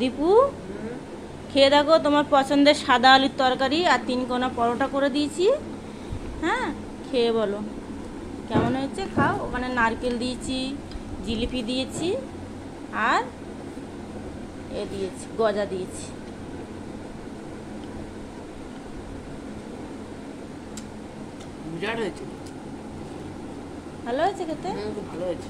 দীপু, খেয়ে দেখো তোমার পছন্দের সাদা আলুর তরকারি আর 3 কোনা পরোটা করে দিয়েছি। হ্যাঁ, খেয়ে বলো কেমন হয়েছে। খাও। ওখানে নারকেল দিয়েছি, জিলিপি দিয়েছি, আর এ দিয়েছি, গজা দিয়েছি। বিরাট হয়েছে। ভালো হয়েছে খেতে। খুব ভালো হয়েছে।